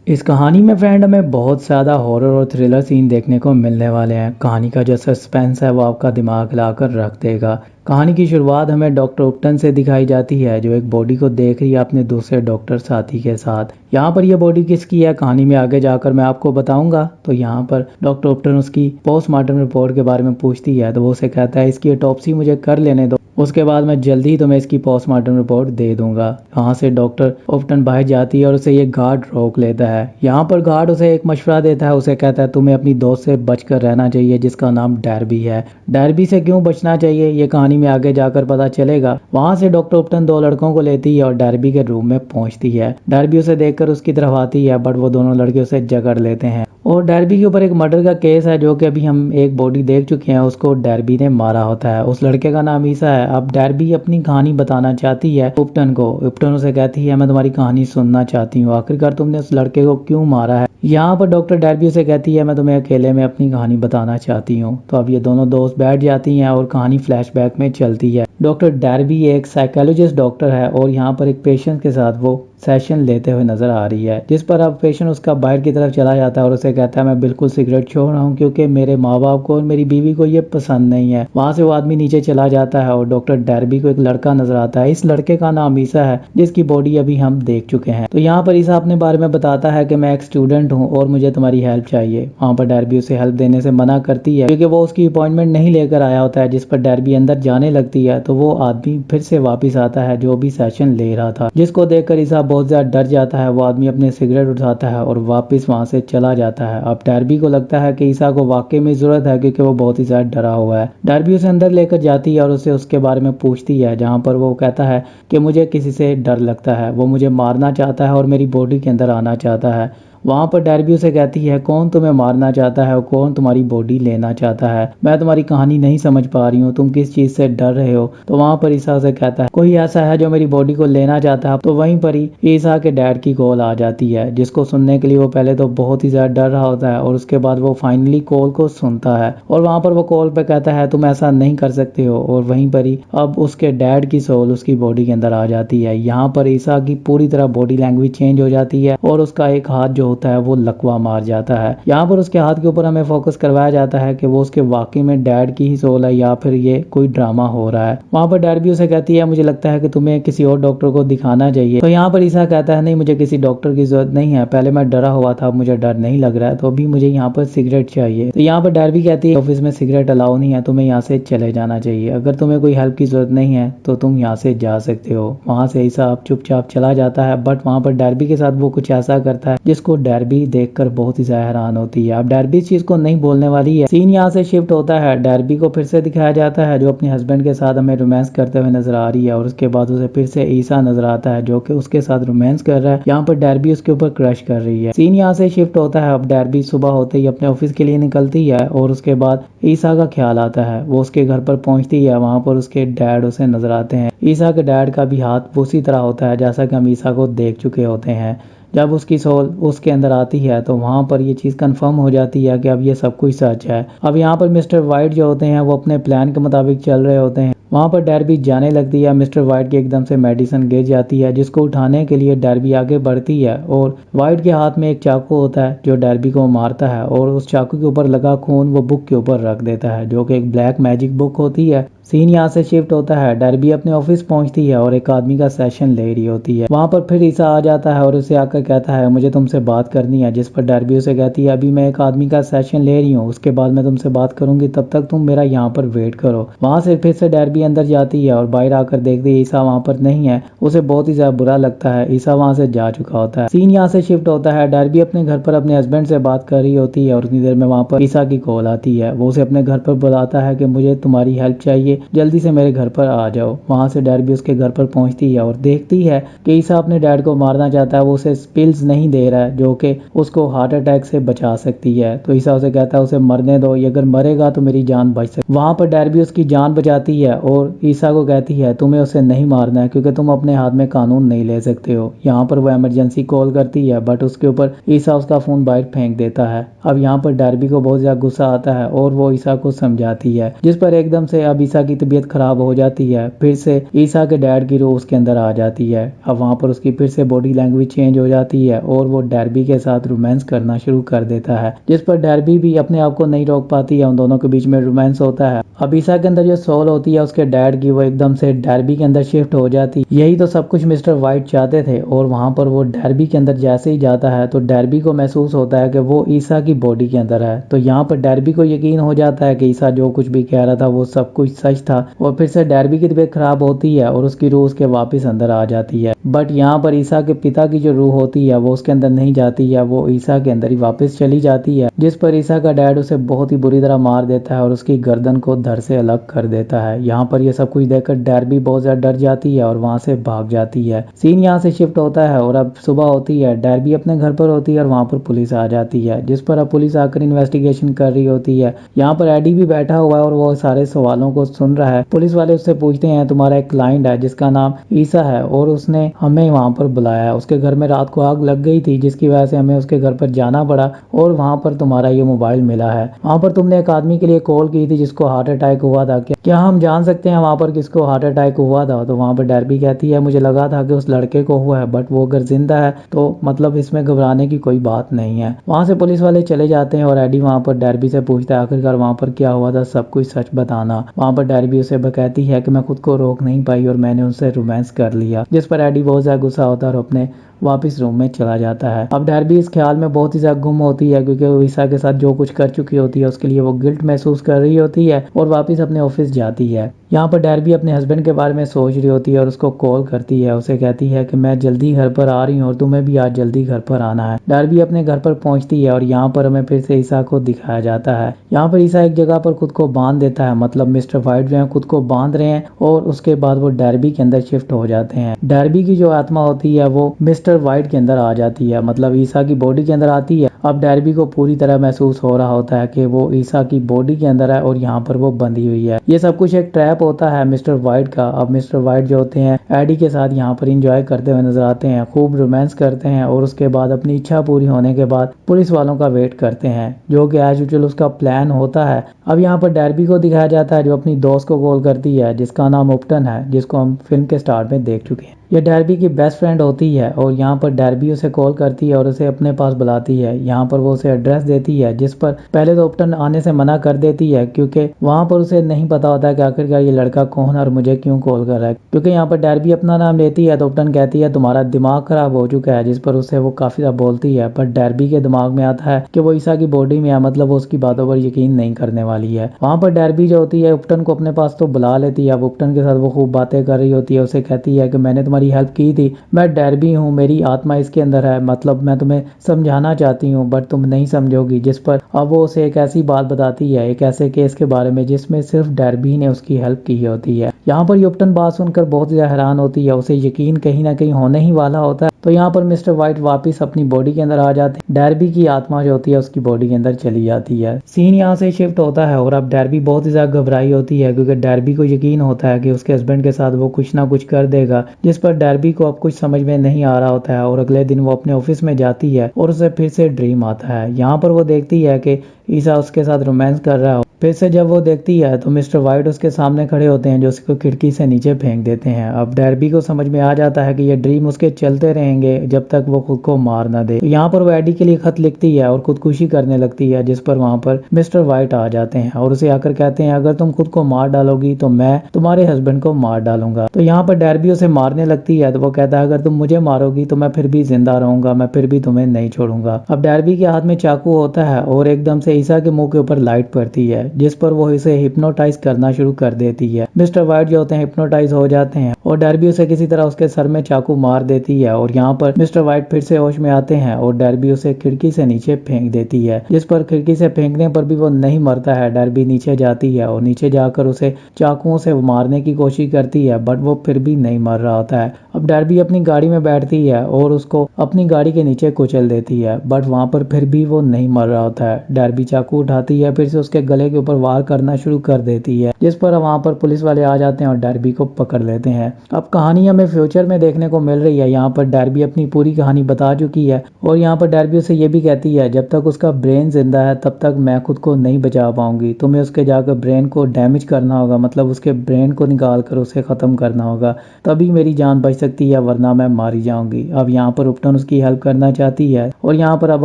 इस कहानी में फ्रेंड हमें बहुत ज़्यादा हॉरर और थ्रिलर सीन देखने को मिलने वाले हैं। कहानी का जो सस्पेंस है वो आपका दिमाग हिलाकर रख देगा। कहानी की शुरुआत हमें डॉक्टर उपटन से दिखाई जाती है जो एक बॉडी को देख रही है अपने दूसरे डॉक्टर साथी के साथ। यहाँ पर यह बॉडी किसकी है कहानी में आगे जाकर मैं आपको बताऊंगा। तो यहाँ पर डॉक्टर उपटन उसकी पोस्टमार्टम रिपोर्ट के बारे में पूछती है तो वो उसे कहता है इसकी ऑटोप्सी मुझे कर लेने दो, उसके बाद मैं जल्दी ही तुम्हें इसकी पोस्टमार्टम रिपोर्ट दे दूंगा। यहाँ से डॉक्टर ओप्टन बाहर जाती है और उसे ये गार्ड रोक लेता है। यहाँ पर गार्ड उसे एक मशवरा देता है, उसे कहता है तुम्हें अपनी दोस्त से बचकर रहना चाहिए जिसका नाम डैरबी है। डैरबी से क्यों बचना चाहिए ये कहानी में आगे जाकर पता चलेगा। वहाँ से डॉक्टर ओप्टन दो लड़कों को लेती है और डैरबी के रूम में पहुंचती है। डैरबी उसे देखकर उसकी तरफ आती है बट वो दोनों लड़के उसे जकड़ लेते हैं और डैरबी के ऊपर एक मर्डर का केस है जो कि अभी हम एक बॉडी देख चुके हैं, उसको डैरबी ने मारा होता है। उस लड़के का नाम ईसा है। अब डैरबी अपनी कहानी बताना चाहती है उपटन को। उपटन उसे कहती है मैं तुम्हारी कहानी सुनना चाहती हूँ, आखिरकार तुमने उस लड़के को क्यों मारा है। यहाँ पर डॉक्टर डैरबी उसे कहती है मैं तुम्हें अकेले में अपनी कहानी बताना चाहती हूँ। तो अब ये दोनों दोस्त बैठ जाती हैं और कहानी फ्लैशबैक में चलती है। डॉक्टर डैरबी एक साइकोलॉजिस्ट डॉक्टर है और यहाँ पर एक पेशेंट के साथ वो सेशन लेते हुए नजर आ रही है, जिस पर अब पेशेंट उसका बाहर की तरफ चला जाता है और उसे कहता है मैं बिल्कुल सिगरेट छोड़ रहा हूँ क्योंकि मेरे माँ बाप को और मेरी बीवी को ये पसंद नहीं है। वहाँ से वो आदमी नीचे चला जाता है और डॉक्टर डैरबी को एक लड़का नजर आता है। इस लड़के का नाम ईसा है जिसकी बॉडी अभी हम देख चुके हैं। तो यहाँ पर ईसा अपने बारे में बताता है कि मैं एक स्टूडेंट हूँ और मुझे तुम्हारी हेल्प चाहिए। वहाँ पर डैरबी उसे हेल्प देने से मना करती है क्योंकि वो उसकी अपॉइंटमेंट नहीं लेकर आया होता है, जिस पर डैरबी अंदर जाने लगती है तो वो आदमी फिर से वापिस आता है जो भी सेशन ले रहा था, जिसको देखकर ईसा बहुत ज्यादा डर जाता है। वो आदमी अपने सिगरेट उठाता है और वापस वहां से चला जाता है। अब डैरबी को लगता है कि ईसा को वाकई में जरूरत है क्योंकि वो बहुत ही ज्यादा डरा हुआ है। डैरबी उसे अंदर लेकर जाती है और उसे उसके बारे में पूछती है, जहां पर वो कहता है कि मुझे किसी से डर लगता है, वो मुझे मारना चाहता है और मेरी बॉडी के अंदर आना चाहता है। वहां पर डैरबी उसे कहती है कौन तुम्हें मारना चाहता है और कौन तुम्हारी बॉडी लेना चाहता है, मैं तुम्हारी कहानी नहीं समझ पा रही हूँ, तुम किस चीज से डर रहे हो। तो वहां पर ईसा उसे कहता है कोई ऐसा है जो मेरी बॉडी को लेना चाहता है। तो वहीं पर ही ईसा के डैड की कॉल आ जाती है, जिसको सुनने के लिए वो पहले तो बहुत ही ज्यादा डर रहा होता है और उसके बाद वो फाइनली कॉल को सुनता है और वहां पर वो कॉल पे कहता है तुम ऐसा नहीं कर सकते हो। और वहीं पर ही अब उसके डैड की सोल उसकी बॉडी के अंदर आ जाती है। यहाँ पर ईसा की पूरी तरह बॉडी लैंग्वेज चेंज हो जाती है और उसका एक हाथ जो होता है वो लकवा मार जाता है। यहाँ पर उसके हाथ के ऊपर हमें फोकस करवाया जाता है कि वो उसके वाकई में डैड की ही सोल है या फिर ये कोई ड्रामा हो रहा है। वहाँ पर डैड भी उसे कहती है मुझे लगता है कि तुम्हें किसी और डॉक्टर को दिखाना चाहिए। तो यहाँ पर ईसा कहता है नहीं मुझे किसी डॉक्टर की जरूरत नहीं है, पहले मैं डरा हुआ था, मुझे डर नहीं लग रहा है, तो अभी मुझे यहाँ पर सिगरेट चाहिए। तो यहाँ पर डैड भी कहती है ऑफिस में सिगरेट अलाउ नहीं है, तुम्हें यहाँ से चले जाना चाहिए, अगर तुम्हें कोई हेल्प की जरूरत नहीं है तो तुम यहाँ से जा सकते हो। वहाँ से ईसा अब चुपचाप चला जाता है बट वहाँ पर डैरबी के साथ वो कुछ ऐसा करता है जिसको डैरबी देखकर बहुत ही ज्यादा हैरान होती है। अब डैरबी इस चीज को नहीं बोलने वाली है। सीन यहाँ से शिफ्ट होता है, डैरबी को फिर से दिखाया जाता है जो अपने हस्बैंड के साथ हमें रोमांस करते हुए नजर आ रही है और उसके बाद उसे फिर से ईसा नजर आता है जो कि उसके साथ रोमांस कर रहा है। यहाँ पर डैरबी उसके ऊपर क्रश कर रही है। सीन यहाँ से शिफ्ट होता है, अब डैरबी सुबह होते ही अपने ऑफिस के लिए निकलती है और उसके बाद ईसा का ख्याल आता है। वो उसके घर पर पहुंचती है, वहां पर उसके डैड उसे नजर आते हैं। ईसा के डैड का भी हाथ उसी तरह होता है जैसा कि हम ईसा को देख चुके होते हैं। जब उसकी सोल उसके अंदर आती है तो वहां पर ये चीज़ कंफर्म हो जाती है कि अब ये सब कुछ सच है। अब यहाँ पर मिस्टर वाइट जो होते हैं वो अपने प्लान के मुताबिक चल रहे होते हैं। वहाँ पर डैरबी जाने लगती है, मिस्टर वाइट की एकदम से मेडिसिन गिर जाती है जिसको उठाने के लिए डैरबी आगे बढ़ती है और वाइट के हाथ में एक चाकू होता है जो डैरबी को मारता है और उस चाकू के ऊपर लगा खून वो बुक के ऊपर रख देता है जो कि एक ब्लैक मैजिक बुक होती है। सीन यहाँ से शिफ्ट होता है, डैरबी अपने ऑफिस पहुंचती है और एक आदमी का सेशन ले रही होती है। वहां पर फिर ईसा आ जाता है और उसे आकर कहता है मुझे तुमसे बात करनी है, जिस पर डैरबी उसे कहती है अभी मैं एक आदमी का सेशन ले रही हूँ, उसके बाद मैं तुमसे बात करूंगी, तब तक तुम मेरा यहाँ पर वेट करो। वहां से फिर से डैरबी अंदर जाती है और बाहर आकर देखती है ईसा वहां पर नहीं है। उसे बहुत ही ज्यादा बुरा लगता है, ईसा वहां से जा चुका होता है। सीन यहाँ से शिफ्ट होता है, डैरबी अपने घर पर अपने हस्बैंड से बात कर रही होती है और उतनी देर में वहां पर ईसा की कॉल आती है। वो उसे अपने घर पर बुलाता है कि मुझे तुम्हारी हेल्प चाहिए, जल्दी से मेरे घर पर आ जाओ। वहां से डैरबी उसके घर पर पहुंचती है और देखती है कि ईसा अपने डैड को मारना चाहता है, वो उसे पिल्स नहीं दे रहा है जो कि उसको हार्ट अटैक से बचा सकती है। तो ईसा उसे कहता है उसे मरने दो, ये अगर मरेगा तो मेरी जान बच सकती। वहां पर डैरबी उसकी जान बचाती है और ईसा को कहती है तुम्हें उसे नहीं मारना है क्योंकि तुम अपने हाथ में कानून नहीं ले सकते हो। यहाँ पर वो इमरजेंसी कॉल करती है बट उसके ऊपर ईसा उसका फोन बाहर फेंक देता है। अब यहाँ पर डैरबी को बहुत ज्यादा गुस्सा आता है और वो ईसा को समझाती है, जिस पर एकदम से अब ईसा की तबीयत खराब हो जाती है, फिर से ईसा के डैड की रूह उसके अंदर आ जाती है। अब वहाँ पर उसकी फिर से बॉडी लैंग्वेज चेंज हो जाती है और वो डैर्बी के साथ रोमांस करना शुरू कर देता है, जिस पर डैर्बी भी अपने आप को नहीं रोक पाती है। उन दोनों के बीच में रोमांस होता है। अब ईसा के अंदर जो सोल होती है उसके डैड की, वो एकदम से डैर्बी के अंदर शिफ्ट हो जाती है। यही तो सब कुछ मिस्टर वाइट चाहते थे। और वहाँ पर वो डैर्बी के अंदर जैसे ही जाता है तो डैर्बी को महसूस होता है कि वो ईसा की बॉडी के अंदर है। तो यहाँ पर डैर्बी को यकीन हो जाता है कि ईसा जो कुछ भी कह रहा था वो सब कुछ सच था। और फिर से डैर्बी की तबीयत खराब होती है और उसकी रूह उसके वापस अंदर आ जाती है। बट यहाँ पर ईसा के पिता की जो रूह होती है वो उसके अंदर नहीं जाती है, वो ईसा के अंदर ही वापस चली जाती है, जिस पर ईसा का डैड उसे बहुत ही बुरी तरह मार देता है और उसकी गर्दन को धड़ से अलग कर देता है। यहाँ पर ये सब कुछ देखकर डैर्बी बहुत ज्यादा डर जाती है और वहाँ से भाग जाती है। सीन यहाँ से शिफ्ट होता है और अब सुबह होती है। डैर्बी अपने घर पर होती है और वहाँ पर पुलिस आ जाती है, जिस पर अब पुलिस आकर इन्वेस्टिगेशन कर रही होती है। यहाँ पर एडी भी बैठा हुआ है और वो सारे सवालों को सुन रहा है। पुलिस वाले उससे पूछते हैं तुम्हारा एक क्लाइंट है जिसका नाम ईसा है और उसने हमें वहाँ पर बुलाया है। उसके घर में रात को आग लग गई थी जिसकी वजह से हमें उसके घर पर जाना पड़ा और वहाँ पर तुम्हारा ये मोबाइल मिला है। वहाँ पर तुमने एक आदमी के लिए कॉल की थी जिसको हार्ट अटैक हुआ था। क्या हम जान सकते हैं वहाँ पर किसको हार्ट अटैक हुआ था? तो वहाँ पर डैर्बी कहती है मुझे लगा था कि उस लड़के को हुआ है, बट वो अगर जिंदा है तो मतलब इसमें घबराने की कोई बात नहीं है। वहाँ से पुलिस वाले चले जाते हैं और एडी वहाँ पर डैर्बी से पूछता है आखिरकार वहाँ पर क्या हुआ था, सब कुछ सच बताना। वहाँ पर डैर्बी उसे कहती है कि मैं खुद को रोक नहीं पाई और मैंने उससे रोमांस कर लिया, जिस पर एडी बहुत ज्यादा गुस्सा होता है और अपने वापस रूम में चला जाता है। अब डैर्बी इस ख्याल में बहुत ही ज्यादा गुम होती है क्योंकि वो ईसा के साथ जो कुछ कर चुकी होती है उसके लिए वो गिल्ट महसूस कर रही होती है और वापस अपने ऑफिस जाती है। यहाँ पर डैर्बी अपने हस्बैंड के बारे में सोच रही होती है और उसको कॉल करती है। उसे कहती है कि मैं जल्दी घर पर आ रही हूँ और तुम्हें भी आज जल्दी घर पर आना है। डैर्बी अपने घर पर पहुंचती है और यहाँ पर हमें फिर से ईसा को दिखाया जाता है। यहाँ पर ईसा एक जगह पर खुद को बांध देता है, मतलब मिस्टर वाइट जो है खुद को बांध रहे हैं और उसके बाद वो डैर्बी के अंदर शिफ्ट हो जाते हैं। डैर्बी की जो आत्मा होती है वो मिस्टर वाइट के अंदर आ जाती है, मतलब ईसा की बॉडी के अंदर आती है। अब डैर्बी को पूरी तरह महसूस हो रहा होता है कि वो ईसा की बॉडी के अंदर है और यहाँ पर वो बंधी हुई है। ये सब कुछ एक ट्रैप होता है मिस्टर वाइट का। अब मिस्टर वाइट जो होते हैं एडी के साथ यहाँ पर इंजॉय करते हुए नजर आते हैं, खूब रोमांस करते हैं और उसके बाद अपनी इच्छा पूरी होने के बाद पुलिस वालों का वेट करते हैं, जो कि एज यूजुअल उसका प्लान होता है। अब यहाँ पर डैर्बी को दिखाया जाता है जो अपनी दोस्त को कॉल करती है जिसका नाम उपटन है, जिसको हम फिल्म के स्टार्ट में देख चुके हैं। यह डैर्बी की बेस्ट फ्रेंड होती है और यहाँ पर डैर्बी उसे कॉल करती है और उसे अपने पास बुलाती है। यहाँ पर वो उसे एड्रेस देती है, जिस पर पहले तो उपटन आने से मना कर देती है क्योंकि वहाँ पर उसे नहीं पता होता है कि आखिरकार ये लड़का कौन है और मुझे क्यों कॉल कर रहा है। क्योंकि यहाँ पर डैर्बी अपना नाम लेती है तो उपटन कहती है तुम्हारा दिमाग खराब हो चुका है, जिस पर उसे वो काफी ज्यादा बोलती है। पर डैर्बी के दिमाग में आता है कि वो ईसा की बॉडी में है, मतलब वो उसकी बातों पर यकीन नहीं करने वाली है। वहाँ पर डैर्बी जो होती है उपटन को अपने पास तो बुला लेती है। अब उपटन के साथ वो खूब बातें कर रही होती है। उसे कहती है कि मैंने तुम्हारी हेल्प की थी, मैं डैर्बी हूँ, मेरी आत्मा इसके अंदर है, मतलब मैं तुम्हें समझाना चाहती हूँ बट तुम नहीं समझोगी। जिस पर अब वो उसे एक ऐसी बात बताती है, एक ऐसे केस के बारे में जिसमें सिर्फ डैर्बी ने उसकी हेल्प की होती है। यहाँ पर यूपटन बात सुनकर बहुत ज्यादा हैरान होती है, उसे यकीन कहीं ना कहीं होने ही वाला होता है। तो यहाँ पर मिस्टर वाइट वापस अपनी बॉडी के अंदर आ जाते हैं। डैर्बी की आत्मा जो होती है उसकी बॉडी के अंदर चली जाती है। सीन यहाँ से शिफ्ट होता है और अब डैर्बी बहुत ही ज्यादा घबराई होती है क्योंकि डैर्बी को यकीन होता है कि उसके हस्बैंड के साथ वो कुछ ना कुछ कर देगा, जिस पर डैर्बी को अब कुछ समझ में नहीं आ रहा होता है। और अगले दिन वो अपने ऑफिस में जाती है और उसे फिर से ड्रीम आता है। यहाँ पर वो देखती है कि ईसा उसके साथ रोमांस कर रहा है। फिर से जब वो देखती है तो मिस्टर वाइट उसके सामने खड़े होते हैं जो उसको खिड़की से नीचे फेंक देते हैं। अब डैर्बी को समझ में आ जाता है कि ये ड्रीम उसके चलते रहेंगे जब तक वो खुद को मार ना दे। तो यहाँ पर वो एडी के लिए खत लिखती है और खुदकुशी करने लगती है, जिस पर वहाँ पर मिस्टर वाइट आ जाते हैं और उसे आकर कहते हैं अगर तुम खुद को मार डालोगी तो मैं तुम्हारे हस्बैंड को मार डालूंगा। तो यहाँ पर डैर्बी उसे मारने लगती है तो वो कहता है अगर तुम मुझे मारोगी तो मैं फिर भी जिंदा रहूंगा, मैं फिर भी तुम्हें नहीं छोड़ूंगा। अब डैर्बी के हाथ में चाकू होता है और एकदम से ईसा के मुंह के ऊपर लाइट पड़ती है, जिस पर वो इसे हिप्नोटाइज करना शुरू कर देती है। मिस्टर वाइट जो होते हैं हिप्नोटाइज हो जाते हैं और डैर्बी उसे किसी तरह उसके सर में चाकू मार देती है और यहाँ पर मिस्टर वाइट फिर से होश में आते हैं और डैर्बी उसे खिड़की से नीचे फेंक देती है, जिस पर खिड़की से फेंकने पर भी वो नहीं मरता है। डैर्बी नीचे जाती है और नीचे जाकर उसे चाकुओं से मारने की कोशिश करती है बट वो फिर भी नहीं मर रहा होता है। अब डैर्बी अपनी गाड़ी में बैठती है और उसको अपनी गाड़ी के नीचे कुचल देती है बट वहाँ पर फिर भी वो नहीं मर रहा होता है। डैर्बी चाकू उठाती है, फिर से उसके गले के के ऊपर वार करना शुरू कर देती है, जिस पर वहाँ पर पुलिस वाले आ जाते हैं और डर्बी को पकड़ लेते हैं। अब कहानी हमें फ्यूचर में देखने को मिल रही है। यहाँ पर डर्बी अपनी पूरी कहानी बता चुकी है और यहाँ पर डर्बी उसे ये भी कहती है जब तक उसका ब्रेन जिंदा है तब तक मैं खुद को नहीं बचा पाऊंगी, तुम्हें उसके जाकर ब्रेन को डैमेज करना होगा, मतलब उसके ब्रेन को निकाल कर उसे ख़त्म करना होगा, तभी मेरी जान बच सकती है वरना मैं मारी जाऊंगी। अब यहाँ पर उपटन उसकी हेल्प करना चाहती है और यहाँ पर अब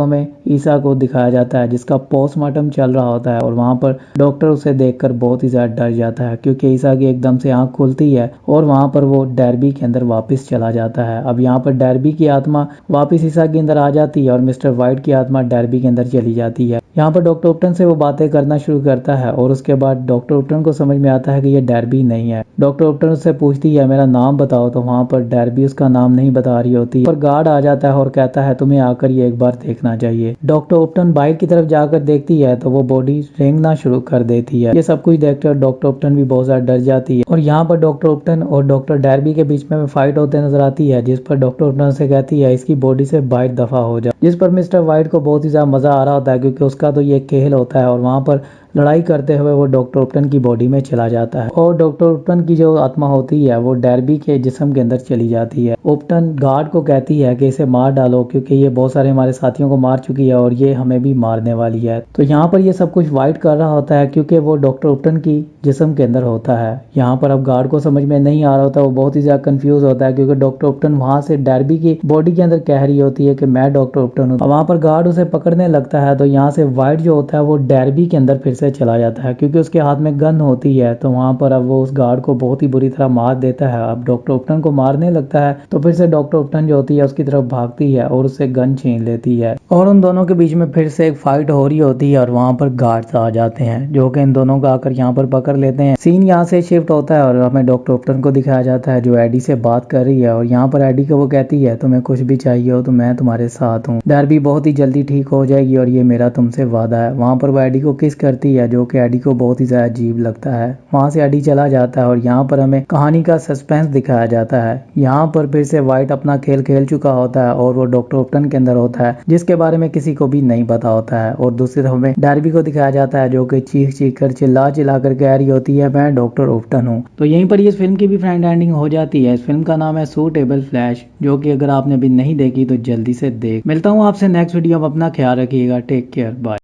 हमें ईसा को दिखाया जाता है जिसका पोस्टमार्टम चल रहा होता है और वहाँ पर डॉक्टर उसे देखकर बहुत ही ज़्यादा डर जाता है क्योंकि ईसा की एकदम से आँख खुलती है और वहाँ पर वो डर्बी के अंदर वापस चला जाता है। अब यहाँ पर डर्बी की आत्मा वापस ईसा के अंदर आ जाती है और मिस्टर वाइट की आत्मा डर्बी के अंदर चली जाती है। यहाँ पर डॉक्टर उपटन से वो बातें करना शुरू करता है और उसके बाद डॉक्टर उपटन को समझ में आता है कि ये डर्बी नहीं है। डॉक्टर उपटन उससे पूछती है मेरा नाम बताओ, तो वहाँ पर डर्बी उसका नाम नहीं बता रही होती पर गार्ड आ जाता है और कहता है तुम्हें आकर ये एक बार देखना चाहिए। डॉक्टर उपटन बाइक की तरफ जाकर देखती है तो वो बॉडी रेंगना शुरू कर देती है। ये सब कुछ देखकर डॉक्टर उपटन भी बहुत ज्यादा डर जाती है और यहाँ पर डॉक्टर उपटन और डॉक्टर डर्बी के बीच में फाइट होते नजर आती है, जिस पर डॉक्टर उपटन से कहती है इसकी बॉडी से बाहर दफा हो जाए, जिस पर मिस्टर वाइट को बहुत ही ज्यादा मजा आ रहा होता है क्योंकि उसका तो ये खेल होता है और वहाँ पर लड़ाई करते हुए वो डॉक्टर उपटन की बॉडी में चला जाता है और डॉक्टर उपटन की जो आत्मा होती है वो डर्बी के जिस्म के अंदर चली जाती है। उपटन गार्ड को कहती है कि इसे मार डालो क्योंकि ये बहुत सारे हमारे साथियों को मार चुकी है और ये हमें भी मारने वाली है। तो यहाँ पर ये सब कुछ वाइट कर रहा होता है क्योंकि वो डॉक्टर उपटन की जिस्म के अंदर होता है। यहाँ पर अब गार्ड को समझ में नहीं आ रहा होता, वो बहुत ही ज्यादा कंफ्यूज होता है क्योंकि डॉक्टर उपटन वहां से डर्बी की बॉडी के अंदर कह रही होती है कि मैं डॉक्टर उपटन हूँ। वहां पर गार्ड उसे पकड़ने लगता है तो यहाँ से वाइट जो होता है वो डर्बी के अंदर फिर से चला जाता है क्योंकि उसके हाथ में गन होती है। तो वहां पर अब वो उस गार्ड को बहुत ही बुरी तरह मार देता है। अब डॉक्टर उपटन को मारने लगता है तो फिर से डॉक्टर उपटन जो होती है उसकी तरफ भागती है और उससे गन छीन लेती है और उन दोनों के बीच में फिर से एक फाइट हो रही होती है और वहां पर गार्ड्स आ जाते हैं जो कि इन दोनों को आकर यहाँ पर पकड़ लेते हैं। सीन यहाँ से शिफ्ट होता है और हमें डॉक्टर उपटन को दिखाया जाता है जो एडी से बात कर रही है और यहाँ पर एडी को वो कहती है तुम्हें कुछ भी चाहिए हो तो मैं तुम्हारे साथ हूँ, डर्बी बहुत ही जल्दी ठीक हो जाएगी और ये मेरा तुमसे वादा है। वहाँ पर वो एडी को किस करती है जो कि एडी को बहुत ही ज्यादा अजीब लगता है। वहाँ से एडी चला जाता है और यहाँ पर हमें कहानी का सस्पेंस दिखाया जाता है। यहाँ पर फिर से वाइट अपना खेल खेल चुका होता है और वो डॉक्टर उपटन के अंदर होता है जिसके बारे में किसी को भी नहीं पता होता है और दूसरी तरफ हमें डर्बी को दिखाया जाता है जो कि चीख चीख कर चिल्ला चिल्ला कर कह रही होती है मैं डॉक्टर उपटन हूँ। तो यहीं पर इस फिल्म की भी फ्रेंड एंडिंग हो जाती है। इस फिल्म का नाम है सूटेबल फ्लैश, जो कि अगर आपने अभी नहीं देखी तो जल्दी से देख। मिलता हूँ आपसे नेक्स्ट वीडियो में, अपना ख्याल रखिएगा, टेक केयर, बाय।